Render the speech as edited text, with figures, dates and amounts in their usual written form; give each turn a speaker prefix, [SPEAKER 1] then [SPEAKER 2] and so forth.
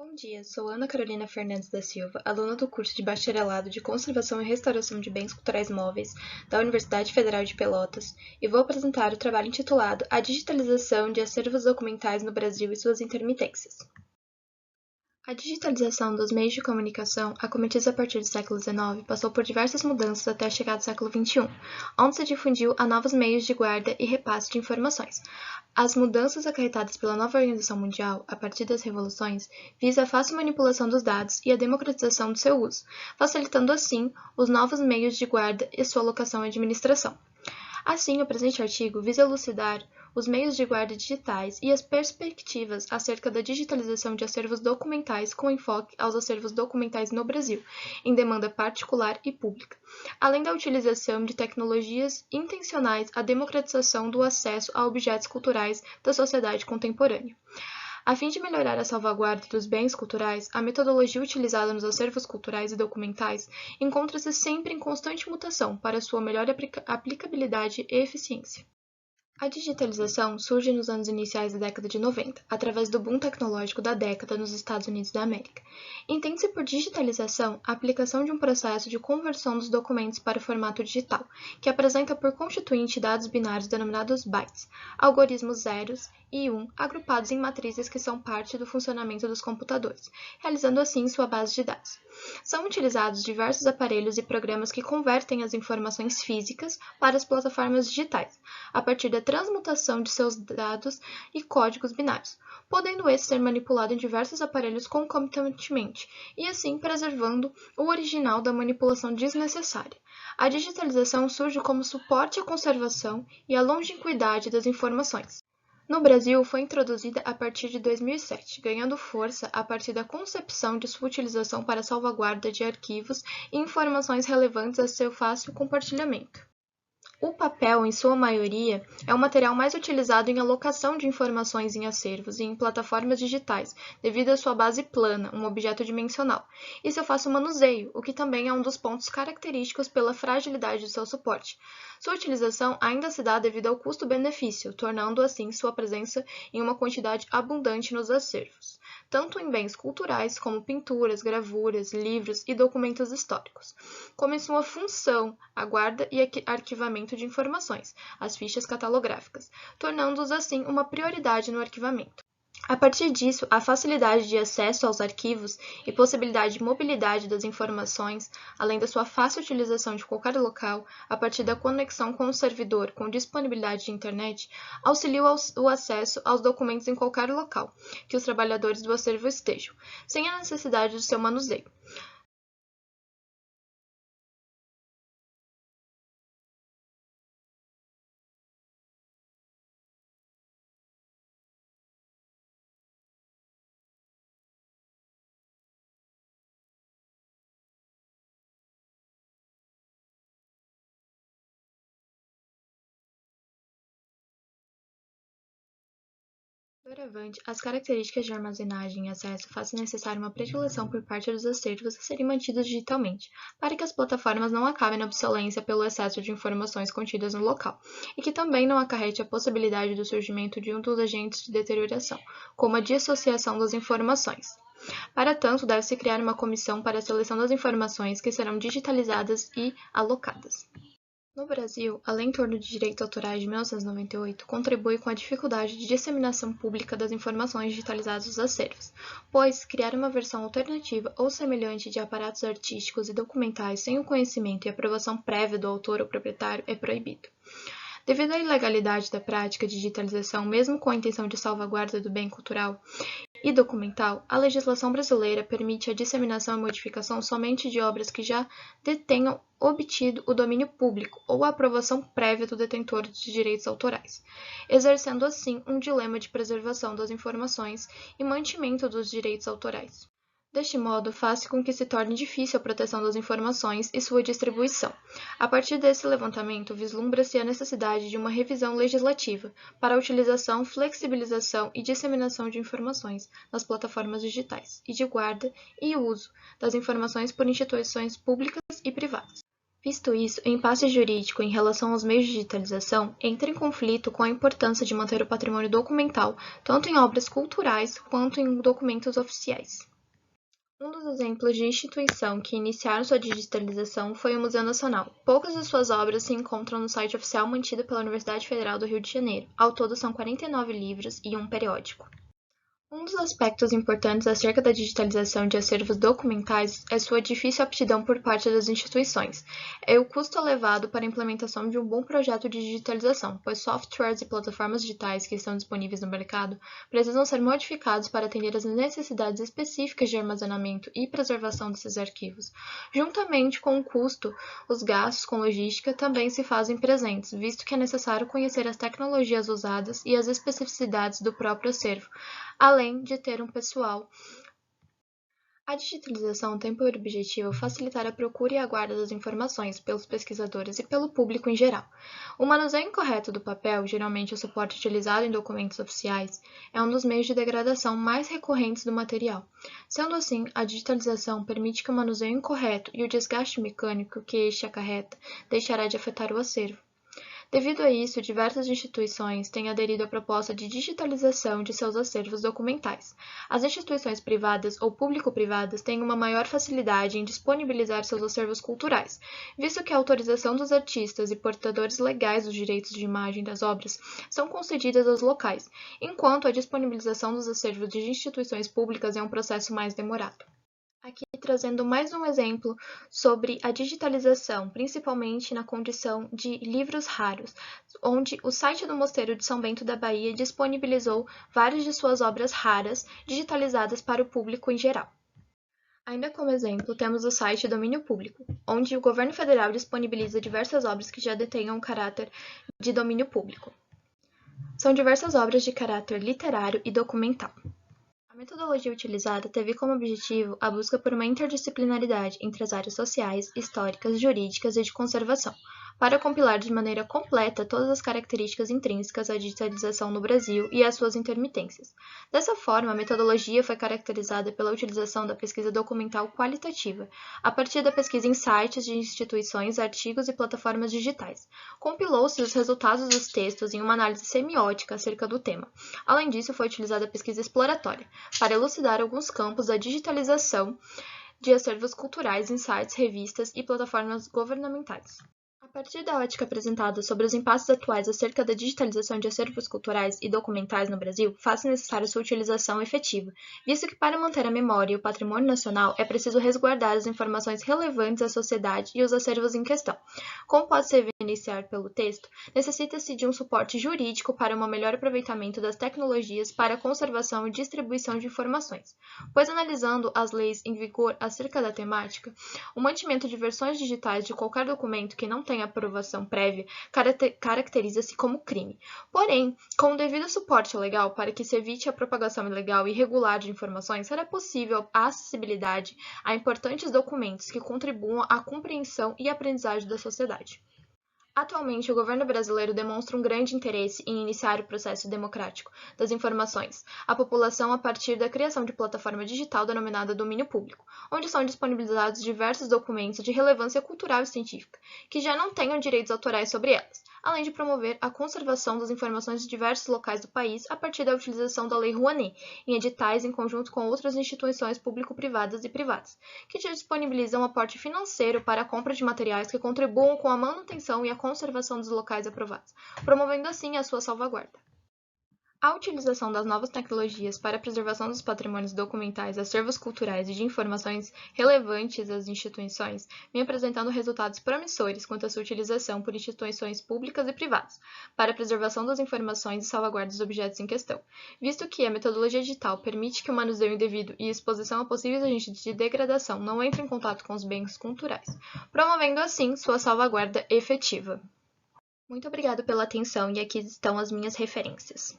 [SPEAKER 1] Bom dia, sou Ana Carolina Fernandes da Silva, aluna do curso de Bacharelado de Conservação e Restauração de Bens Culturais Móveis da Universidade Federal de Pelotas, e vou apresentar o trabalho intitulado A Digitalização de Acervos Documentais no Brasil e suas intermitências. A digitalização dos meios de comunicação, acometida a partir do século XIX, passou por diversas mudanças até a chegada do século XXI, onde se difundiu a novos meios de guarda e repasse de informações. As mudanças acarretadas pela nova organização mundial, a partir das revoluções, visam a fácil manipulação dos dados e a democratização do seu uso, facilitando assim os novos meios de guarda e sua alocação e administração. Assim, o presente artigo visa elucidar os meios de guarda digitais e as perspectivas acerca da digitalização de acervos documentais com enfoque aos acervos documentais no Brasil, em demanda particular e pública, além da utilização de tecnologias intencionais à democratização do acesso a objetos culturais da sociedade contemporânea. A fim de melhorar a salvaguarda dos bens culturais, a metodologia utilizada nos acervos culturais e documentais encontra-se sempre em constante mutação para sua melhor aplicabilidade e eficiência. A digitalização surge nos anos iniciais da década de 90, através do boom tecnológico da década nos Estados Unidos da América. Entende-se por digitalização a aplicação de um processo de conversão dos documentos para o formato digital, que apresenta por constituinte dados binários denominados bytes, algoritmos zeros e 1 agrupados em matrizes que são parte do funcionamento dos computadores, realizando assim sua base de dados. São utilizados diversos aparelhos e programas que convertem as informações físicas para as plataformas digitais, a partir da transmutação de seus dados e códigos binários, podendo esse ser manipulado em diversos aparelhos concomitantemente, e assim preservando o original da manipulação desnecessária. A digitalização surge como suporte à conservação e à longevidade das informações. No Brasil, foi introduzida a partir de 2007, ganhando força a partir da concepção de sua utilização para salvaguarda de arquivos e informações relevantes a seu fácil compartilhamento. O papel, em sua maioria, é o material mais utilizado em alocação de informações em acervos e em plataformas digitais, devido à sua base plana, um objeto dimensional, e seu fácil manuseio, o que também é um dos pontos característicos pela fragilidade de seu suporte. Sua utilização ainda se dá devido ao custo-benefício, tornando assim sua presença em uma quantidade abundante nos acervos, tanto em bens culturais como pinturas, gravuras, livros e documentos históricos, como em sua função, a guarda e arquivamento de informações, as fichas catalográficas, tornando-os assim uma prioridade no arquivamento. A partir disso, a facilidade de acesso aos arquivos e possibilidade de mobilidade das informações, além da sua fácil utilização de qualquer local, a partir da conexão com o servidor com disponibilidade de internet, auxiliam o acesso aos documentos em qualquer local que os trabalhadores do acervo estejam, sem a necessidade do seu manuseio. Doravante, as características de armazenagem e acesso fazem necessária uma predileção por parte dos acervos a serem mantidos digitalmente, para que as plataformas não acabem na obsolescência pelo excesso de informações contidas no local, e que também não acarrete a possibilidade do surgimento de um dos agentes de deterioração, como a dissociação das informações. Para tanto, deve-se criar uma comissão para a seleção das informações que serão digitalizadas e alocadas. No Brasil, a Lei em torno de Direitos Autorais de 1998 contribui com a dificuldade de disseminação pública das informações digitalizadas dos acervos, pois criar uma versão alternativa ou semelhante de aparatos artísticos e documentais sem o conhecimento e aprovação prévia do autor ou proprietário é proibido. Devido à ilegalidade da prática de digitalização, mesmo com a intenção de salvaguarda do bem cultural e documental, a legislação brasileira permite a disseminação e modificação somente de obras que já detenham obtido o domínio público ou a aprovação prévia do detentor de direitos autorais, exercendo assim um dilema de preservação das informações e mantimento dos direitos autorais. Deste modo, faz com que se torne difícil a proteção das informações e sua distribuição. A partir desse levantamento, vislumbra-se a necessidade de uma revisão legislativa para a utilização, flexibilização e disseminação de informações nas plataformas digitais e de guarda e uso das informações por instituições públicas e privadas. Visto isso, o impasse jurídico em relação aos meios de digitalização entra em conflito com a importância de manter o patrimônio documental, tanto em obras culturais quanto em documentos oficiais. Um dos exemplos de instituição que iniciaram sua digitalização foi o Museu Nacional. Poucas de suas obras se encontram no site oficial mantido pela Universidade Federal do Rio de Janeiro. Ao todo, são 49 livros e um periódico. Um dos aspectos importantes acerca da digitalização de acervos documentais é sua difícil aptidão por parte das instituições. É o custo elevado para a implementação de um bom projeto de digitalização, pois softwares e plataformas digitais que estão disponíveis no mercado precisam ser modificados para atender às necessidades específicas de armazenamento e preservação desses arquivos. Juntamente com o custo, os gastos com logística também se fazem presentes, visto que é necessário conhecer as tecnologias usadas e as especificidades do próprio acervo, além de ter um pessoal. A digitalização tem por objetivo facilitar a procura e a guarda das informações pelos pesquisadores e pelo público em geral. O manuseio incorreto do papel, geralmente o suporte utilizado em documentos oficiais, é um dos meios de degradação mais recorrentes do material. Sendo assim, a digitalização permite que o manuseio incorreto e o desgaste mecânico que este acarreta deixará de afetar o acervo. Devido a isso, diversas instituições têm aderido à proposta de digitalização de seus acervos documentais. As instituições privadas ou público-privadas têm uma maior facilidade em disponibilizar seus acervos culturais, visto que a autorização dos artistas e portadores legais dos direitos de imagem das obras são concedidas aos locais, enquanto a disponibilização dos acervos de instituições públicas é um processo mais demorado. Aqui trazendo mais um exemplo sobre a digitalização, principalmente na condição de livros raros, onde o site do Mosteiro de São Bento da Bahia disponibilizou várias de suas obras raras digitalizadas para o público em geral. Ainda como exemplo, temos o site Domínio Público, onde o governo federal disponibiliza diversas obras que já detenham caráter de domínio público. São diversas obras de caráter literário e documental. A metodologia utilizada teve como objetivo a busca por uma interdisciplinaridade entre as áreas sociais, históricas, jurídicas e de conservação, para compilar de maneira completa todas as características intrínsecas à digitalização no Brasil e as suas intermitências. Dessa forma, a metodologia foi caracterizada pela utilização da pesquisa documental qualitativa, a partir da pesquisa em sites de instituições, artigos e plataformas digitais. Compilou-se os resultados dos textos em uma análise semiótica acerca do tema. Além disso, foi utilizada a pesquisa exploratória, para elucidar alguns campos da digitalização de acervos culturais em sites, revistas e plataformas governamentais. A partir da ótica apresentada sobre os impasses atuais acerca da digitalização de acervos culturais e documentais no Brasil, faz-se necessária sua utilização efetiva, visto que para manter a memória e o patrimônio nacional é preciso resguardar as informações relevantes à sociedade e os acervos em questão. Como pode-se evidenciar pelo texto, necessita-se de um suporte jurídico para um melhor aproveitamento das tecnologias para a conservação e distribuição de informações, pois analisando as leis em vigor acerca da temática, o mantimento de versões digitais de qualquer documento que não tenha aprovação prévia caracteriza-se como crime. Porém, com o devido suporte legal para que se evite a propagação ilegal e irregular de informações, será possível a acessibilidade a importantes documentos que contribuam à compreensão e aprendizagem da sociedade. Atualmente, o governo brasileiro demonstra um grande interesse em iniciar o processo democrático das informações à população a partir da criação de plataforma digital denominada Domínio Público, onde são disponibilizados diversos documentos de relevância cultural e científica, que já não tenham direitos autorais sobre elas, além de promover a conservação das informações de diversos locais do país a partir da utilização da Lei Rouanet, em editais em conjunto com outras instituições público-privadas e privadas, que disponibilizam aporte financeiro para a compra de materiais que contribuam com a manutenção e a conservação dos locais aprovados, promovendo assim a sua salvaguarda. A utilização das novas tecnologias para a preservação dos patrimônios documentais, acervos culturais e de informações relevantes às instituições vem apresentando resultados promissores quanto à sua utilização por instituições públicas e privadas para a preservação das informações e salvaguarda dos objetos em questão, visto que a metodologia digital permite que o manuseio indevido e exposição a possíveis agentes de degradação não entrem em contato com os bens culturais, promovendo assim sua salvaguarda efetiva. Muito obrigada pela atenção e aqui estão as minhas referências.